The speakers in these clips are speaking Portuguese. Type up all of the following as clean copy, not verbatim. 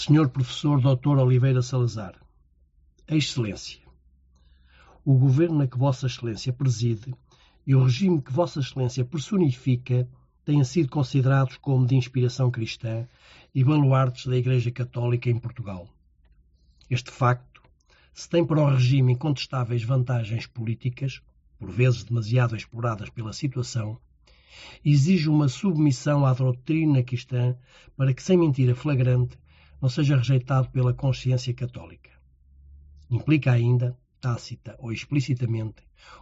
Senhor Professor Dr. Oliveira Salazar, Excelência, o governo a que Vossa Excelência preside e o regime que Vossa Excelência personifica têm sido considerados como de inspiração cristã e baluartes da Igreja Católica em Portugal. Este facto, se tem para o regime incontestáveis vantagens políticas, por vezes demasiado exploradas pela situação, exige uma submissão à doutrina cristã para que, sem mentira flagrante, não seja rejeitado pela consciência católica. Implica ainda, tácita ou explicitamente,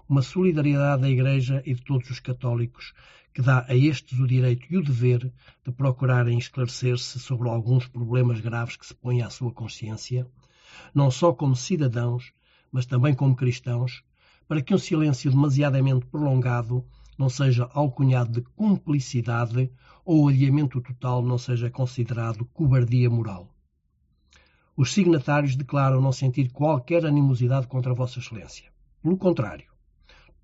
uma solidariedade da Igreja e de todos os católicos que dá a estes o direito e o dever de procurarem esclarecer-se sobre alguns problemas graves que se põem à sua consciência, não só como cidadãos, mas também como cristãos, para que um silêncio demasiadamente prolongado não seja alcunhado de cumplicidade ou o alheamento total não seja considerado cobardia moral. Os signatários declaram não sentir qualquer animosidade contra Vossa Excelência. Pelo contrário,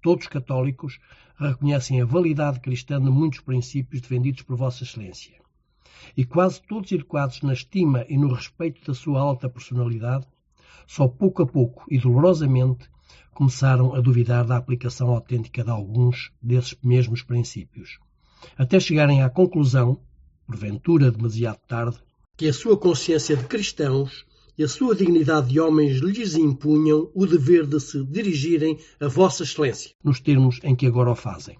todos católicos reconhecem a validade cristã de muitos princípios defendidos por Vossa Excelência. E quase todos educados na estima e no respeito da sua alta personalidade, só pouco a pouco e dolorosamente começaram a duvidar da aplicação autêntica de alguns desses mesmos princípios, até chegarem à conclusão, porventura demasiado tarde, que a sua consciência de cristãos e a sua dignidade de homens lhes impunham o dever de se dirigirem a Vossa Excelência, nos termos em que agora o fazem.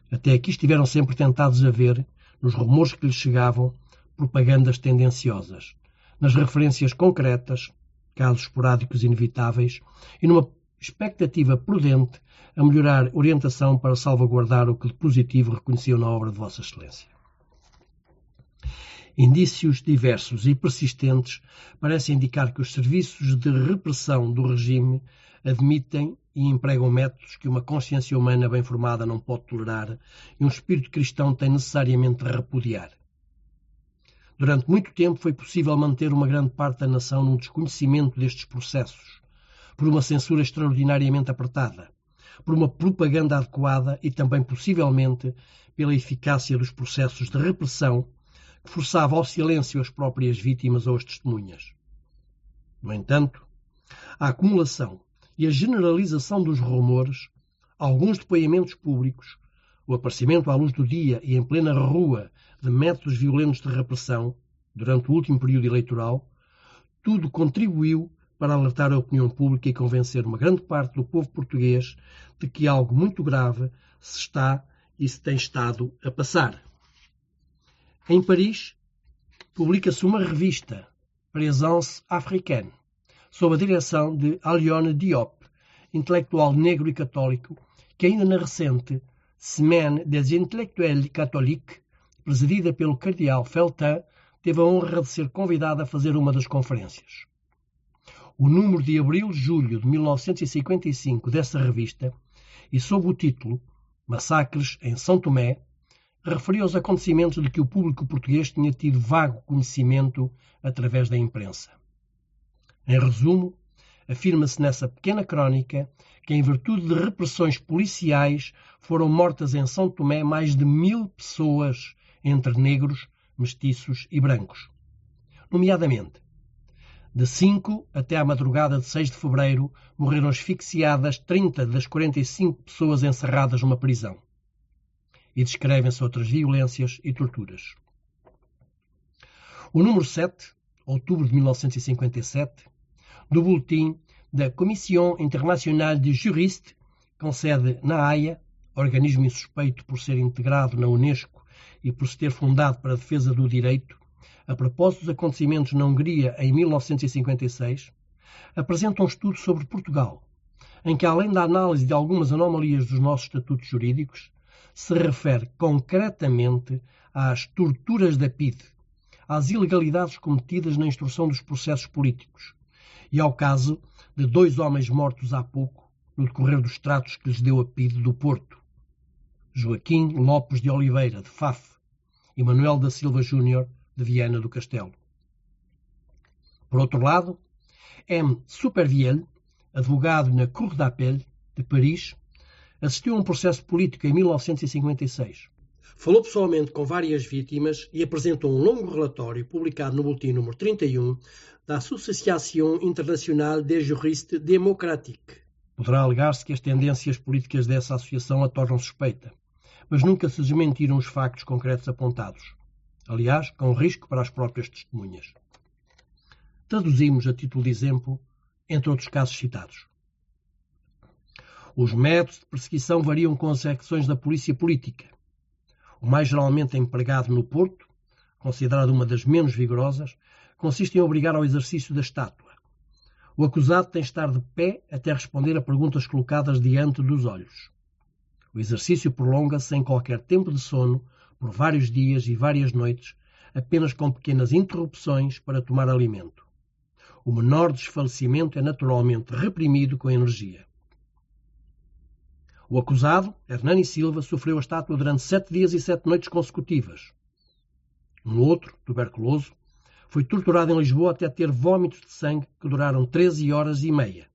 Até aqui estiveram sempre tentados a ver, nos rumores que lhes chegavam, propagandas tendenciosas, nas referências concretas, casos esporádicos inevitáveis, e numa expectativa prudente a melhorar orientação para salvaguardar o que de positivo reconheciam na obra de Vossa Excelência. Indícios diversos e persistentes parecem indicar que os serviços de repressão do regime admitem e empregam métodos que uma consciência humana bem formada não pode tolerar e um espírito cristão tem necessariamente de repudiar. Durante muito tempo foi possível manter uma grande parte da nação num desconhecimento destes processos, por uma censura extraordinariamente apertada, por uma propaganda adequada e também, possivelmente, pela eficácia dos processos de repressão que forçava ao silêncio as próprias vítimas ou as testemunhas. No entanto, a acumulação e a generalização dos rumores, alguns depoimentos públicos, o aparecimento à luz do dia e em plena rua de métodos violentos de repressão durante o último período eleitoral, tudo contribuiu para alertar a opinião pública e convencer uma grande parte do povo português de que algo muito grave se está e se tem estado a passar. Em Paris, publica-se uma revista, Présence Africaine, sob a direção de Alioune Diop, intelectual negro e católico, que ainda na recente Semaine des Intellectuels Catholiques, presidida pelo cardeal Feltin, teve a honra de ser convidado a fazer uma das conferências. O número de abril-julho de 1955 dessa revista, e sob o título Massacres em São Tomé, referia aos acontecimentos de que o público português tinha tido vago conhecimento através da imprensa. Em resumo, afirma-se nessa pequena crónica que, em virtude de repressões policiais, foram mortas em São Tomé mais de 1000 pessoas, entre negros, mestiços e brancos. Nomeadamente, de 5 até à madrugada de 6 de fevereiro, morreram asfixiadas 30 das 45 pessoas encerradas numa prisão. E descrevem-se outras violências e torturas. O número 7, outubro de 1957, do boletim da Commission Internationale de Juristes, com sede na Haia, organismo insuspeito por ser integrado na Unesco e por se ter fundado para a defesa do direito, a propósito dos acontecimentos na Hungria em 1956, apresenta um estudo sobre Portugal, em que, além da análise de algumas anomalias dos nossos estatutos jurídicos, se refere concretamente às torturas da PIDE, às ilegalidades cometidas na instrução dos processos políticos e ao caso de 2 homens mortos há pouco no decorrer dos tratos que lhes deu a PIDE do Porto, Joaquim Lopes de Oliveira, de Faf, e Manuel da Silva Júnior, de Viana do Castelo. Por outro lado, M. Supervielle, advogado na Cour d'appel de Paris, assistiu a um processo político em 1956. Falou pessoalmente com várias vítimas e apresentou um longo relatório publicado no boletim número 31 da Associação Internacional des Juristes Démocratiques. Poderá alegar-se que as tendências políticas dessa associação a tornam suspeita, mas nunca se desmentiram os factos concretos apontados. Aliás, com risco para as próprias testemunhas. Traduzimos, a título de exemplo, entre outros casos citados. Os métodos de perseguição variam com as secções da polícia política. O mais geralmente empregado no Porto, considerado uma das menos vigorosas, consiste em obrigar ao exercício da estátua. O acusado tem de estar de pé até responder a perguntas colocadas diante dos olhos. O exercício prolonga-se sem qualquer tempo de sono, por vários dias e várias noites, apenas com pequenas interrupções para tomar alimento. O menor desfalecimento é naturalmente reprimido com energia. O acusado, Hernani Silva, sofreu a estátua durante 7 dias e 7 noites consecutivas. Um outro, tuberculoso, foi torturado em Lisboa até ter vômitos de sangue que duraram 13 horas e meia.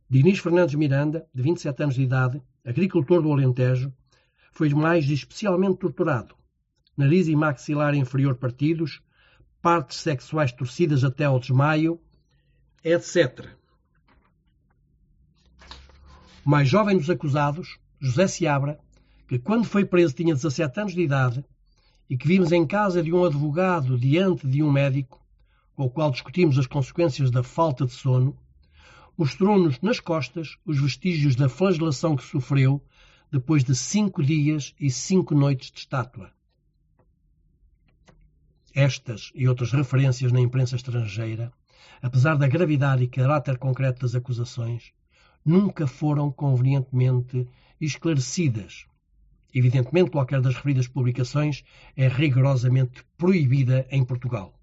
Dinis Fernandes Miranda, de 27 anos de idade, agricultor do Alentejo, foi mais especialmente torturado. Nariz e maxilar inferior partidos, partes sexuais torcidas até ao desmaio, etc. O mais jovem dos acusados, José Seabra, que quando foi preso tinha 17 anos de idade e que vimos em casa de um advogado diante de um médico, com o qual discutimos as consequências da falta de sono, mostrou-nos nas costas os vestígios da flagelação que sofreu depois de 5 dias e 5 noites de estátua. Estas e outras referências na imprensa estrangeira, apesar da gravidade e caráter concreto das acusações, nunca foram convenientemente esclarecidas. Evidentemente, qualquer das referidas publicações é rigorosamente proibida em Portugal.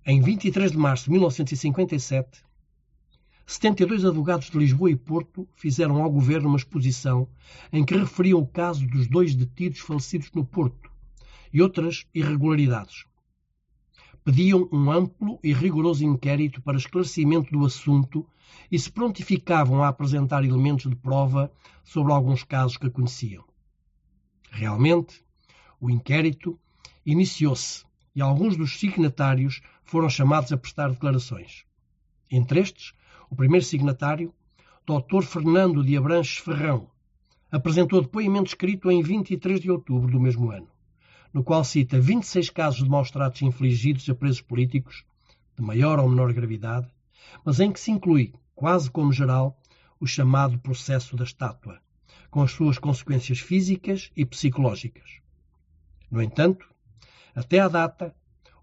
Em 23 de março de 1957, 72 advogados de Lisboa e Porto fizeram ao governo uma exposição em que referiam o caso dos 2 detidos falecidos no Porto e outras irregularidades. Pediam um amplo e rigoroso inquérito para esclarecimento do assunto e se prontificavam a apresentar elementos de prova sobre alguns casos que conheciam. Realmente, o inquérito iniciou-se e alguns dos signatários foram chamados a prestar declarações. Entre estes, o primeiro signatário, Dr. Fernando de Abranches Ferrão, apresentou depoimento escrito em 23 de outubro do mesmo ano, no qual cita 26 casos de maus-tratos infligidos a presos políticos, de maior ou menor gravidade, mas em que se inclui, quase como geral, o chamado processo da estátua, com as suas consequências físicas e psicológicas. No entanto, até à data,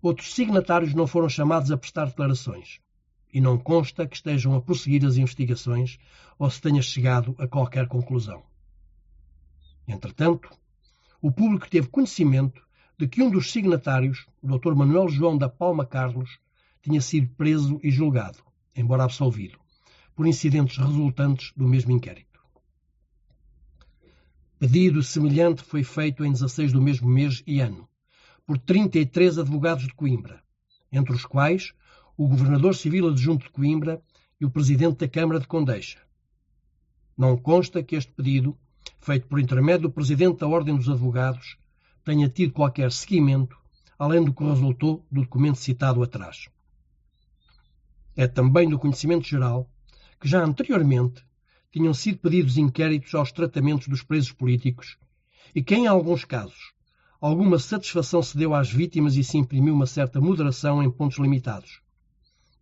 outros signatários não foram chamados a prestar declarações, e não consta que estejam a prosseguir as investigações ou se tenha chegado a qualquer conclusão. Entretanto, o público teve conhecimento de que um dos signatários, o Dr. Manuel João da Palma Carlos, tinha sido preso e julgado, embora absolvido, por incidentes resultantes do mesmo inquérito. Pedido semelhante foi feito em 16 do mesmo mês e ano, por 33 advogados de Coimbra, entre os quais o Governador Civil Adjunto de Coimbra e o Presidente da Câmara de Condeixa. Não consta que este pedido, feito por intermédio do Presidente da Ordem dos Advogados, tenha tido qualquer seguimento, além do que resultou do documento citado atrás. É também do conhecimento geral que já anteriormente tinham sido pedidos inquéritos aos tratamentos dos presos políticos e que, em alguns casos, alguma satisfação se deu às vítimas e se imprimiu uma certa moderação em pontos limitados.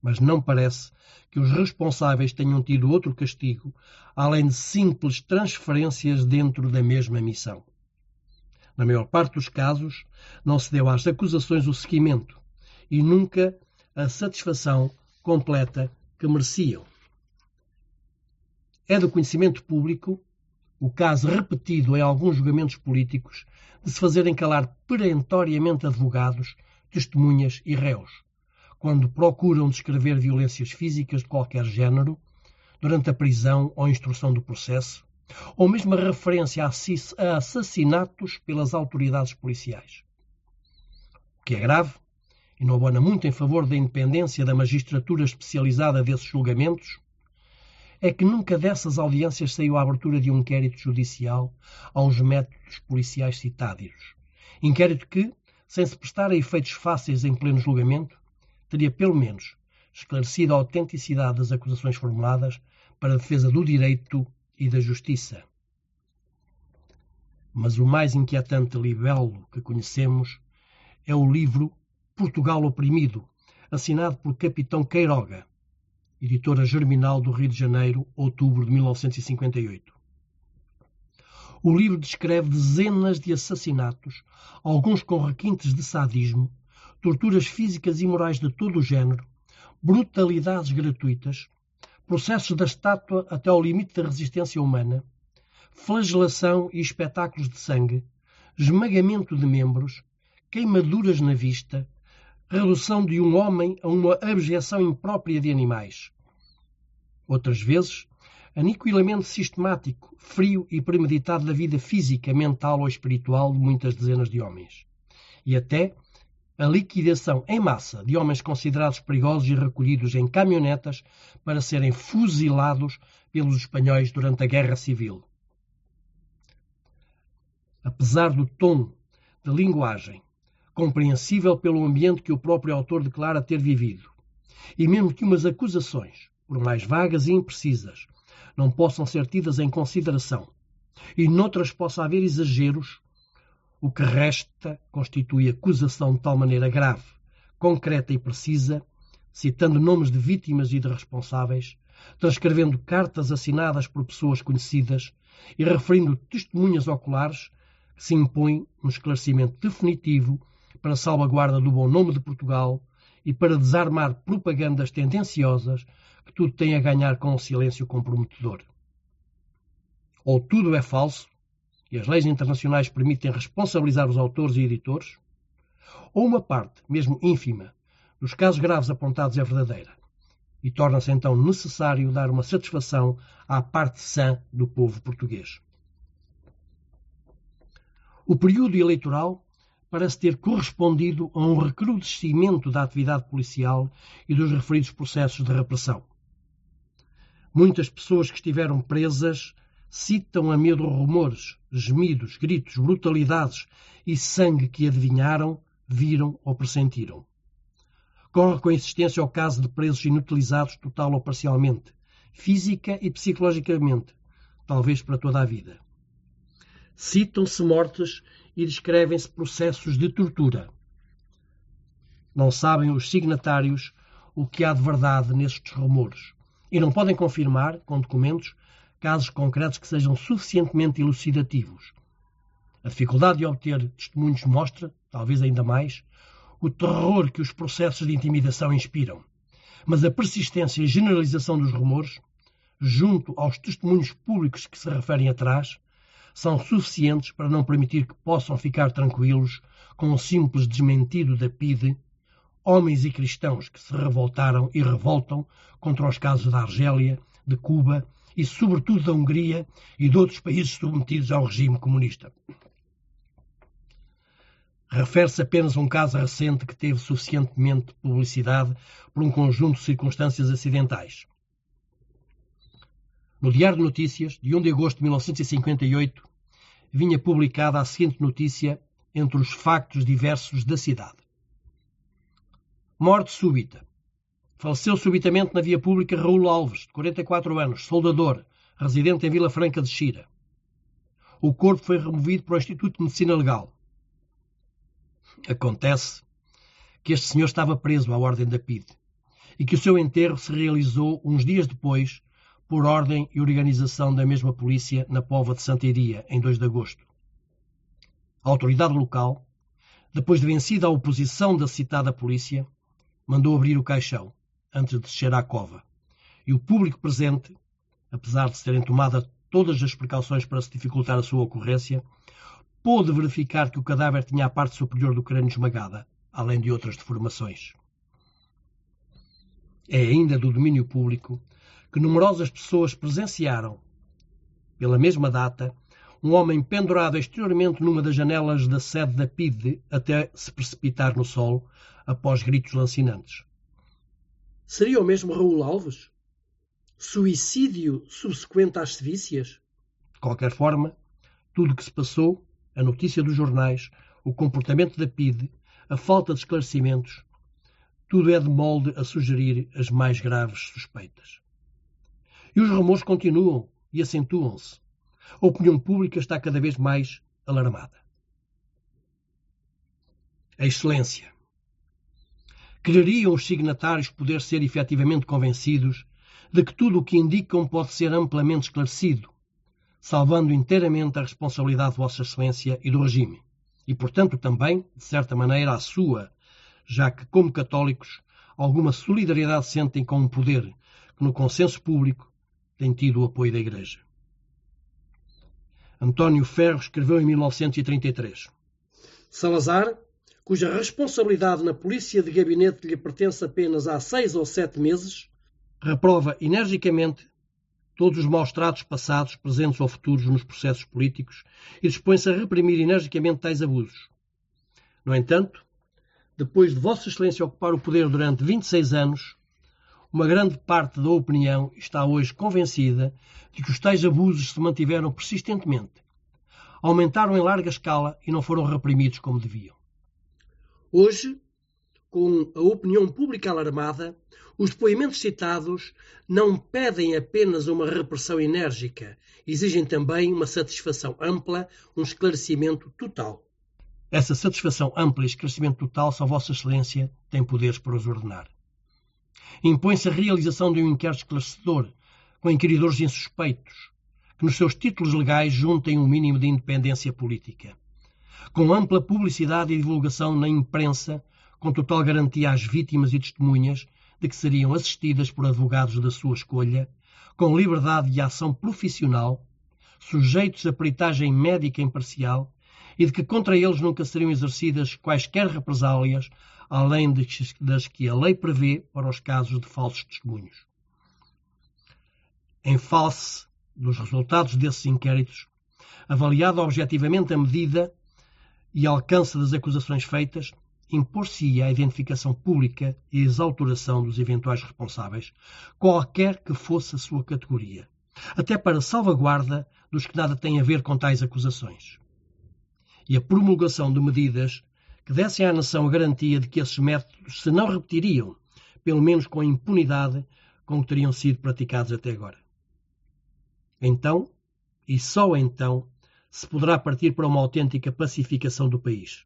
Mas não parece que os responsáveis tenham tido outro castigo, além de simples transferências dentro da mesma missão. Na maior parte dos casos, não se deu às acusações o seguimento e nunca a satisfação completa que mereciam. É do conhecimento público o caso repetido em alguns julgamentos políticos de se fazerem calar perentoriamente advogados, testemunhas e réus, quando procuram descrever violências físicas de qualquer género, durante a prisão ou instrução do processo, ou mesmo a referência a assassinatos pelas autoridades policiais. O que é grave, e não abona muito em favor da independência da magistratura especializada desses julgamentos, é que nunca dessas audiências saiu a abertura de um inquérito judicial aos métodos policiais citados. Inquérito que, sem se prestar a efeitos fáceis em pleno julgamento, teria pelo menos esclarecido a autenticidade das acusações formuladas para a defesa do direito e da justiça. Mas o mais inquietante libelo que conhecemos é o livro Portugal Oprimido, assinado por Capitão Queiroga, editora Germinal do Rio de Janeiro, outubro de 1958. O livro descreve dezenas de assassinatos, alguns com requintes de sadismo, torturas físicas e morais de todo o género, brutalidades gratuitas, processos da estátua até ao limite da resistência humana, flagelação e espetáculos de sangue, esmagamento de membros, queimaduras na vista, redução de um homem a uma abjeção imprópria de animais. Outras vezes, aniquilamento sistemático, frio e premeditado da vida física, mental ou espiritual de muitas dezenas de homens. E até a liquidação em massa de homens considerados perigosos e recolhidos em caminhonetas para serem fuzilados pelos espanhóis durante a Guerra Civil. Apesar do tom de linguagem compreensível pelo ambiente que o próprio autor declara ter vivido, e mesmo que umas acusações, por mais vagas e imprecisas, não possam ser tidas em consideração, e noutras possa haver exageros, o que resta constitui acusação de tal maneira grave, concreta e precisa, citando nomes de vítimas e de responsáveis, transcrevendo cartas assinadas por pessoas conhecidas e referindo testemunhas oculares, que se impõe um esclarecimento definitivo para a salvaguarda do bom nome de Portugal e para desarmar propagandas tendenciosas que tudo tem a ganhar com um silêncio comprometedor. Ou tudo é falso, e as leis internacionais permitem responsabilizar os autores e editores, ou uma parte, mesmo ínfima, dos casos graves apontados é verdadeira, e torna-se então necessário dar uma satisfação à parte sã do povo português. O período eleitoral parece ter correspondido a um recrudescimento da atividade policial e dos referidos processos de repressão. Muitas pessoas que estiveram presas citam a medo rumores, gemidos, gritos, brutalidades e sangue que adivinharam, viram ou pressentiram. Corre com insistência o caso de presos inutilizados total ou parcialmente, física e psicologicamente, talvez para toda a vida. Citam-se mortes e descrevem-se processos de tortura. Não sabem os signatários o que há de verdade nestes rumores e não podem confirmar, com documentos, casos concretos que sejam suficientemente elucidativos. A dificuldade de obter testemunhos mostra, talvez ainda mais, o terror que os processos de intimidação inspiram. Mas a persistência e generalização dos rumores, junto aos testemunhos públicos que se referem atrás, são suficientes para não permitir que possam ficar tranquilos com o simples desmentido da PIDE, homens e cristãos que se revoltaram e revoltam contra os casos da Argélia, de Cuba e, sobretudo, da Hungria e de outros países submetidos ao regime comunista. Refere-se apenas a um caso recente que teve suficientemente publicidade por um conjunto de circunstâncias acidentais. No Diário de Notícias, de 1 de agosto de 1958, vinha publicada a seguinte notícia entre os factos diversos da cidade. Morte súbita. Faleceu subitamente na via pública Raul Alves, de 44 anos, soldador, residente em Vila Franca de Xira. O corpo foi removido para o Instituto de Medicina Legal. Acontece que este senhor estava preso à ordem da PIDE e que o seu enterro se realizou uns dias depois por ordem e organização da mesma polícia na Póvoa de Santa Iria, em 2 de agosto. A autoridade local, depois de vencida a oposição da citada polícia, mandou abrir o caixão, antes de descer à cova. E o público presente, apesar de se terem tomado todas as precauções para se dificultar a sua ocorrência, pôde verificar que o cadáver tinha a parte superior do crânio esmagada, além de outras deformações. É ainda do domínio público que numerosas pessoas presenciaram, pela mesma data, um homem pendurado exteriormente numa das janelas da sede da PIDE até se precipitar no solo após gritos lancinantes. Seria o mesmo Raul Alves? Suicídio subsequente às sevícias? De qualquer forma, tudo o que se passou, a notícia dos jornais, o comportamento da PIDE, a falta de esclarecimentos, tudo é de molde a sugerir as mais graves suspeitas. E os rumores continuam e acentuam-se. A opinião pública está cada vez mais alarmada. A Excelência. Quereriam os signatários poder ser efetivamente convencidos de que tudo o que indicam pode ser amplamente esclarecido, salvando inteiramente a responsabilidade de Vossa Excelência e do regime, e, portanto, também, de certa maneira, a sua, já que, como católicos, alguma solidariedade sentem com um poder que, no consenso público, tem tido o apoio da Igreja. António Ferro escreveu em 1933. Salazar, cuja responsabilidade na polícia de gabinete lhe pertence apenas há 6 ou 7 meses, reprova energicamente todos os maus tratos passados, presentes ou futuros nos processos políticos e dispõe-se a reprimir energicamente tais abusos. No entanto, depois de Vossa Excelência ocupar o poder durante 26 anos, uma grande parte da opinião está hoje convencida de que os tais abusos se mantiveram persistentemente, aumentaram em larga escala e não foram reprimidos como deviam. Hoje, com a opinião pública alarmada, os depoimentos citados não pedem apenas uma repressão enérgica, exigem também uma satisfação ampla, um esclarecimento total. Essa satisfação ampla e esclarecimento total só Vossa Excelência tem poderes para os ordenar. Impõe-se a realização de um inquérito esclarecedor, com inquiridores insuspeitos, que nos seus títulos legais juntem um mínimo de independência política. Com ampla publicidade e divulgação na imprensa, com total garantia às vítimas e testemunhas de que seriam assistidas por advogados da sua escolha, com liberdade de ação profissional, sujeitos a peritagem médica imparcial e de que contra eles nunca seriam exercidas quaisquer represálias, além das que a lei prevê para os casos de falsos testemunhos. Em face dos resultados desses inquéritos, avaliada objetivamente a medida e alcance das acusações feitas, impor-se-ia a identificação pública e a exalturação dos eventuais responsáveis, qualquer que fosse a sua categoria, até para salvaguarda dos que nada têm a ver com tais acusações. E a promulgação de medidas que dessem à nação a garantia de que esses métodos se não repetiriam, pelo menos com a impunidade com que teriam sido praticados até agora. Então, e só então, se poderá partir para uma autêntica pacificação do país.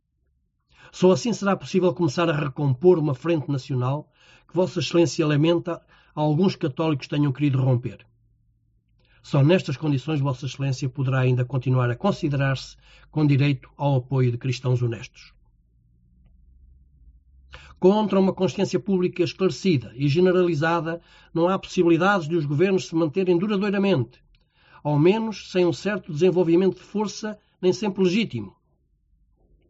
Só assim será possível começar a recompor uma frente nacional que Vossa Excelência lamenta alguns católicos tenham querido romper. Só nestas condições Vossa Excelência poderá ainda continuar a considerar-se com direito ao apoio de cristãos honestos. Contra uma consciência pública esclarecida e generalizada, não há possibilidades de os governos se manterem duradouramente, ao menos sem um certo desenvolvimento de força nem sempre legítimo.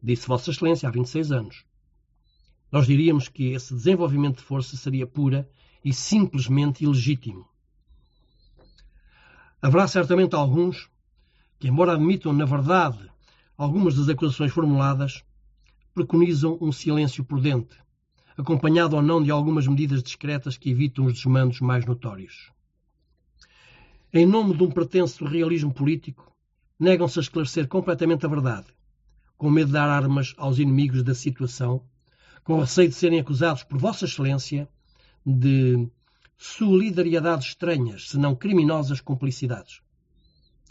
Disse Vossa Excelência há 26 anos. Nós diríamos que esse desenvolvimento de força seria pura e simplesmente ilegítimo. Haverá certamente alguns que, embora admitam, na verdade, algumas das acusações formuladas, preconizam um silêncio prudente, acompanhado ou não de algumas medidas discretas que evitam os desmandos mais notórios. Em nome de um pretenso realismo político, negam-se a esclarecer completamente a verdade, com medo de dar armas aos inimigos da situação, com receio de serem acusados por Vossa Excelência de solidariedades estranhas, se não criminosas cumplicidades.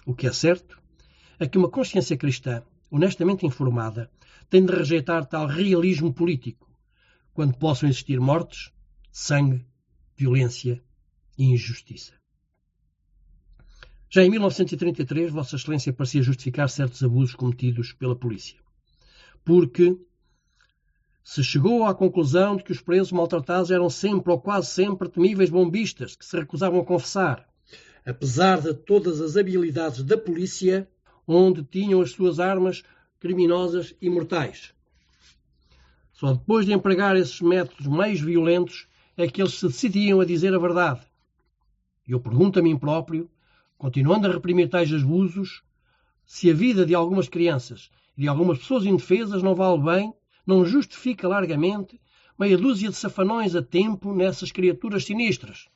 O que é certo é que uma consciência cristã, honestamente informada, tem de rejeitar tal realismo político, quando possam existir mortes, sangue, violência e injustiça. Já em 1933, Vossa Excelência parecia justificar certos abusos cometidos pela polícia, porque se chegou à conclusão de que os presos maltratados eram sempre ou quase sempre temíveis bombistas que se recusavam a confessar, apesar de todas as habilidades da polícia, onde tinham as suas armas criminosas e mortais. Só depois de empregar esses métodos mais violentos é que eles se decidiam a dizer a verdade. E eu pergunto a mim próprio, continuando a reprimir tais abusos, se a vida de algumas crianças e de algumas pessoas indefesas não vale bem, não justifica largamente meia dúzia de safanões a tempo nessas criaturas sinistras.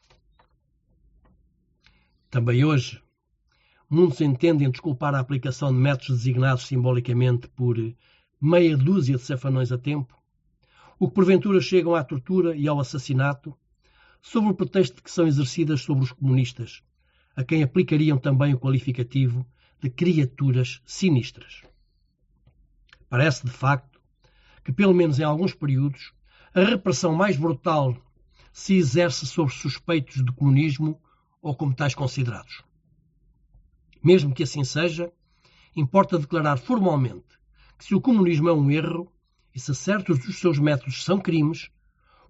Também hoje, muitos entendem desculpar a aplicação de métodos designados simbolicamente por meia dúzia de safanões a tempo, o que porventura chegam à tortura e ao assassinato, sob o pretexto de que são exercidas sobre os comunistas, a quem aplicariam também o qualificativo de criaturas sinistras. Parece, de facto, que, pelo menos em alguns períodos, a repressão mais brutal se exerce sobre suspeitos de comunismo ou como tais considerados. Mesmo que assim seja, importa declarar formalmente que se o comunismo é um erro e se certos dos seus métodos são crimes,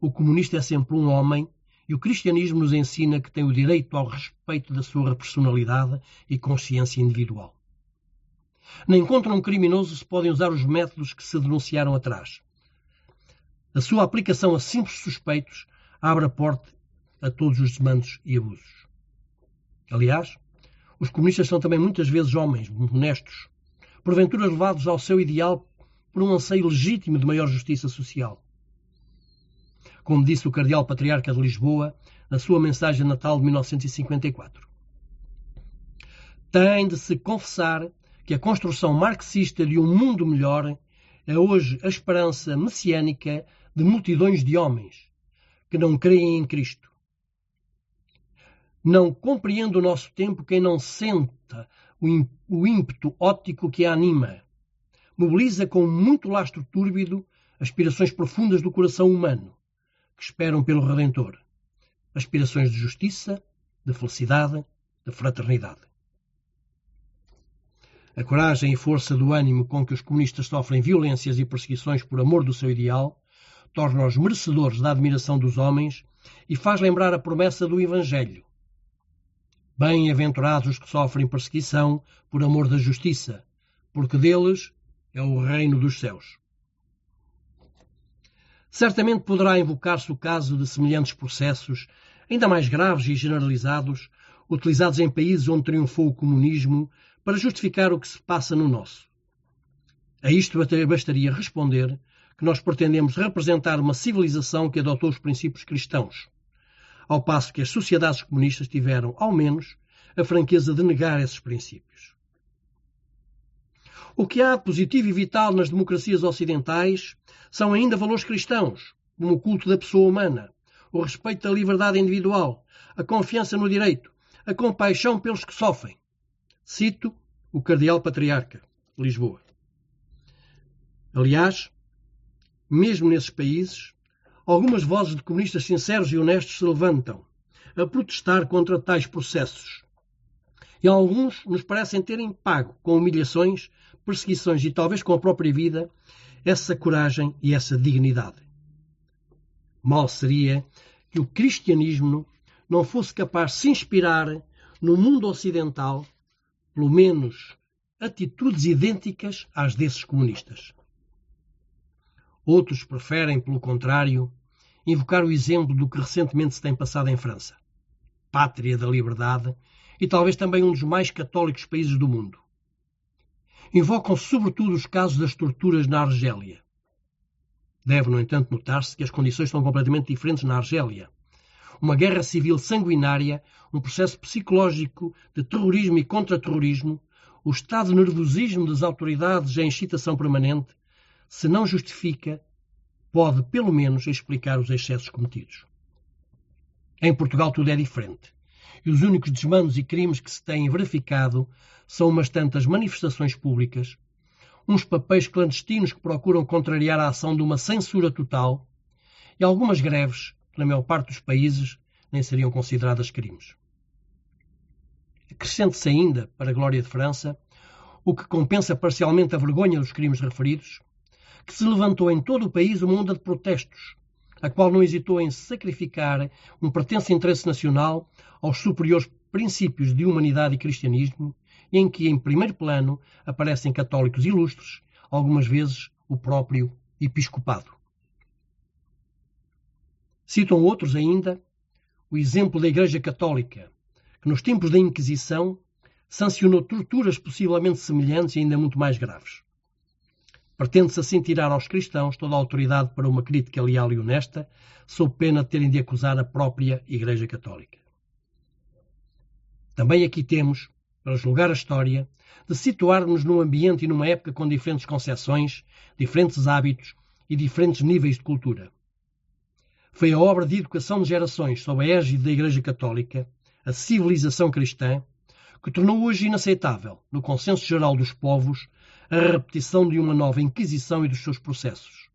o comunista é sempre um homem e o cristianismo nos ensina que tem o direito ao respeito da sua personalidade e consciência individual. Nem contra um criminoso se podem usar os métodos que se denunciaram atrás. A sua aplicação a simples suspeitos abre a porta a todos os desmandos e abusos. Aliás, os comunistas são também muitas vezes homens honestos, porventura levados ao seu ideal por um anseio legítimo de maior justiça social. Como disse o Cardeal Patriarca de Lisboa na sua mensagem natal de 1954. Tem de se confessar que a construção marxista de um mundo melhor é hoje a esperança messiânica de multidões de homens que não creem em Cristo. Não compreende o nosso tempo quem não senta o ímpeto óptico que a anima. Mobiliza com muito lastro túrbido aspirações profundas do coração humano, que esperam pelo Redentor. Aspirações de justiça, de felicidade, de fraternidade. A coragem e força do ânimo com que os comunistas sofrem violências e perseguições por amor do seu ideal torna-os merecedores da admiração dos homens e faz lembrar a promessa do Evangelho. Bem-aventurados os que sofrem perseguição por amor da justiça, porque deles é o reino dos céus. Certamente poderá invocar-se o caso de semelhantes processos, ainda mais graves e generalizados, utilizados em países onde triunfou o comunismo, para justificar o que se passa no nosso. A isto bastaria responder que nós pretendemos representar uma civilização que adotou os princípios cristãos, ao passo que as sociedades comunistas tiveram, ao menos, a franqueza de negar esses princípios. O que há de positivo e vital nas democracias ocidentais são ainda valores cristãos, como o culto da pessoa humana, o respeito da liberdade individual, a confiança no direito, a compaixão pelos que sofrem. Cito o Cardeal Patriarca de Lisboa. Aliás, mesmo nesses países, algumas vozes de comunistas sinceros e honestos se levantam a protestar contra tais processos. E alguns nos parecem terem pago com humilhações, perseguições e talvez com a própria vida essa coragem e essa dignidade. Mal seria que o cristianismo não fosse capaz de se inspirar no mundo ocidental, pelo menos, atitudes idênticas às desses comunistas. Outros preferem, pelo contrário, invocar o exemplo do que recentemente se tem passado em França, pátria da liberdade e talvez também um dos mais católicos países do mundo. Invocam-se sobretudo os casos das torturas na Argélia. Deve, no entanto, notar-se que as condições são completamente diferentes na Argélia. Uma guerra civil sanguinária, um processo psicológico de terrorismo e contra-terrorismo, o estado de nervosismo das autoridades e a excitação permanente, se não justifica, pode pelo menos explicar os excessos cometidos. Em Portugal tudo é diferente. E os únicos desmandos e crimes que se têm verificado são umas tantas manifestações públicas, uns papéis clandestinos que procuram contrariar a ação de uma censura total e algumas greves que, na maior parte dos países, nem seriam consideradas crimes. Acrescente-se ainda, para a glória de França, o que compensa parcialmente a vergonha dos crimes referidos, que se levantou em todo o país uma onda de protestos, a qual não hesitou em sacrificar um pretenso interesse nacional aos superiores princípios de humanidade e cristianismo, em que, em primeiro plano, aparecem católicos ilustres, algumas vezes o próprio episcopado. Citam outros ainda o exemplo da Igreja Católica, que nos tempos da Inquisição sancionou torturas possivelmente semelhantes e ainda muito mais graves. Pretende-se assim tirar aos cristãos toda a autoridade para uma crítica leal e honesta, sob pena de terem de acusar a própria Igreja Católica. Também aqui temos, para julgar a história, de situar-nos num ambiente e numa época com diferentes concepções, diferentes hábitos e diferentes níveis de cultura. Foi a obra de educação de gerações sob a égide da Igreja Católica, a civilização cristã, que tornou hoje inaceitável, no consenso geral dos povos, a repetição de uma nova Inquisição e dos seus processos.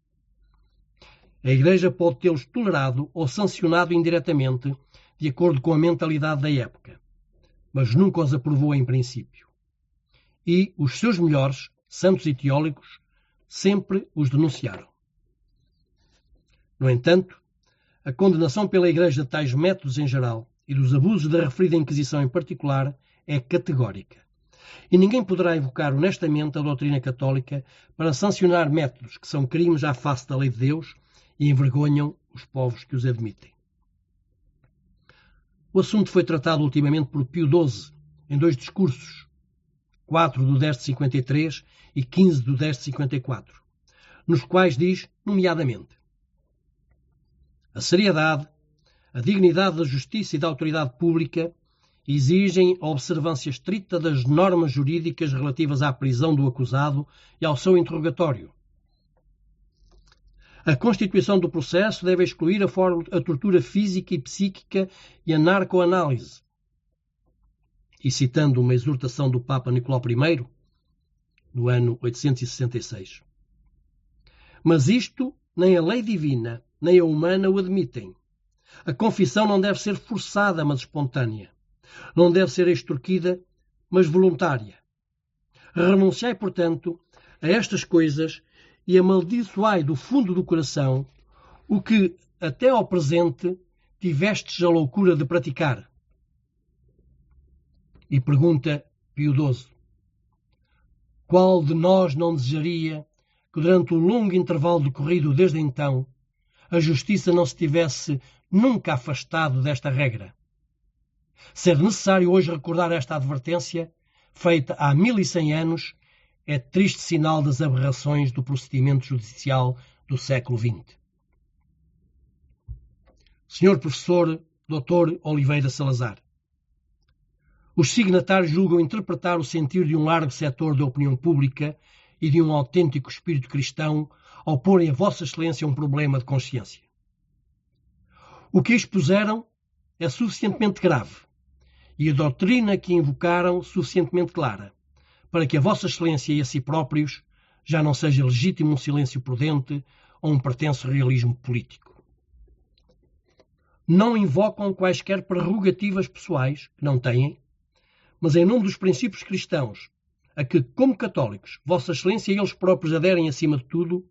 A Igreja pode tê-los tolerado ou sancionado indiretamente, de acordo com a mentalidade da época, mas nunca os aprovou em princípio. E os seus melhores, santos e teólogos, sempre os denunciaram. No entanto, a condenação pela Igreja de tais métodos em geral e dos abusos da referida Inquisição em particular é categórica. E ninguém poderá invocar honestamente a doutrina católica para sancionar métodos que são crimes à face da lei de Deus e envergonham os povos que os admitem. O assunto foi tratado ultimamente por Pio XII em 2 discursos, 4 do 10 de 53 e 15 do 10 de 54, nos quais diz, nomeadamente: a seriedade, a dignidade da justiça e da autoridade pública exigem a observância estrita das normas jurídicas relativas à prisão do acusado e ao seu interrogatório. A constituição do processo deve excluir a tortura física e psíquica e a narcoanálise. E citando uma exortação do Papa Nicolau I, no ano 866. Mas isto nem a lei divina, nem a humana o admitem. A confissão não deve ser forçada, mas espontânea. Não deve ser extorquida, mas voluntária. Renunciai, portanto, a estas coisas e amaldiçoai do fundo do coração o que, até ao presente, tivestes a loucura de praticar. E pergunta Pio XII: qual de nós não desejaria que, durante o longo intervalo decorrido desde então, a justiça não se tivesse nunca afastado desta regra? Ser necessário hoje recordar esta advertência, feita há 1100 anos, é triste sinal das aberrações do procedimento judicial do século XX. Sr. Professor Dr. Oliveira Salazar, os signatários julgam interpretar o sentir de um largo setor da opinião pública e de um autêntico espírito cristão ao porem a Vossa Excelência um problema de consciência. O que expuseram é suficientemente grave e a doutrina que invocaram suficientemente clara, para que a Vossa Excelência e a si próprios já não seja legítimo um silêncio prudente ou um pretenso realismo político. Não invocam quaisquer prerrogativas pessoais, que não têm, mas em nome dos princípios cristãos, a que, como católicos, Vossa Excelência e eles próprios aderem acima de tudo,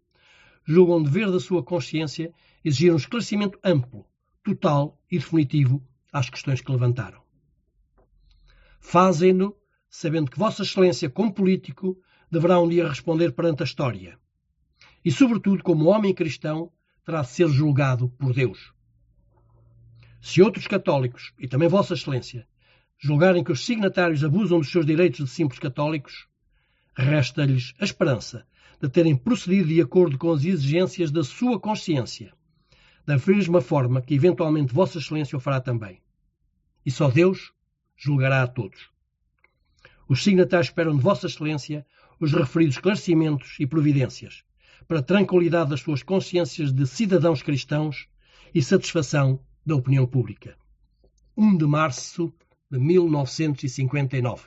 julgam dever da sua consciência exigir um esclarecimento amplo, total e definitivo às questões que levantaram. Fazem-no sabendo que Vossa Excelência, como político, deverá um dia responder perante a história. E, sobretudo, como homem cristão, terá de ser julgado por Deus. Se outros católicos, e também Vossa Excelência, julgarem que os signatários abusam dos seus direitos de simples católicos, resta-lhes a esperança de terem procedido de acordo com as exigências da sua consciência, da mesma forma que eventualmente Vossa Excelência o fará também. E só Deus julgará a todos. Os signatários esperam de Vossa Excelência os referidos esclarecimentos e providências para a tranquilidade das suas consciências de cidadãos cristãos e satisfação da opinião pública. 1 de março de 1959.